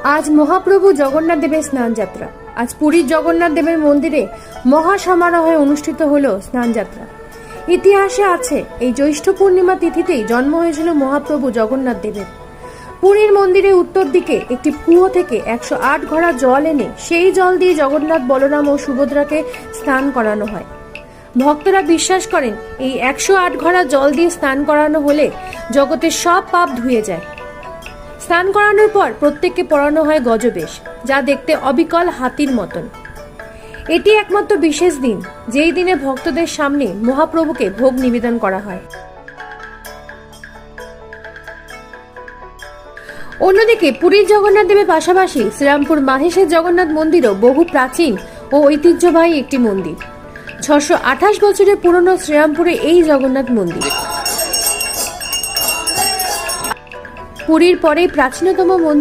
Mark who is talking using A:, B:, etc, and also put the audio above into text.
A: আজ মহাপ্রভু জগন্নাথ দেবের স্নান যাত্রা। আজ পুরীর জগন্নাথ দেবের মন্দিরে মহা সমারোহে অনুষ্ঠিত হলো স্নান যাত্রা। ইতিহাসে আছে এই জ্যৈষ্ঠ পূর্ণিমা তিথিতেই জন্ম হয়েছিল মহাপ্রভু জগন্নাথ দেবের। পুরীর মন্দিরের উত্তর দিকে একটি কুয়ো থেকে 108 ঘড়া জল এনে সেই জল দিয়ে জগন্নাথ, বলরাম ও সুভদ্রাকে স্নান করানো হয়। ভক্তরা বিশ্বাস করেন এই 108 ঘড়া জল দিয়ে স্নান করানো হলে জগতের সব পাপ ধুয়ে যায়। স্নান করানোর পর প্রত্যেককে পরানো হয় গজবেশ, যা দেখতে অবিকল হাতির মতন। এটি একমাত্র বিশেষ দিন যেই দিনে ভক্তদের সামনে মহাপ্রভুকে ভোগ নিবেদন করা হয়। অন্যদিকে পুরীর জগন্নাথ দেবের পাশাপাশি শ্রীরামপুর মাহেশের জগন্নাথ মন্দিরও বহু প্রাচীন ও ঐতিহ্যবাহী একটি মন্দির। 628 বছরের পুরনো শ্রীরামপুরে এই জগন্নাথ মন্দির পুরীর পরে প্রাচীনতম মন্দির।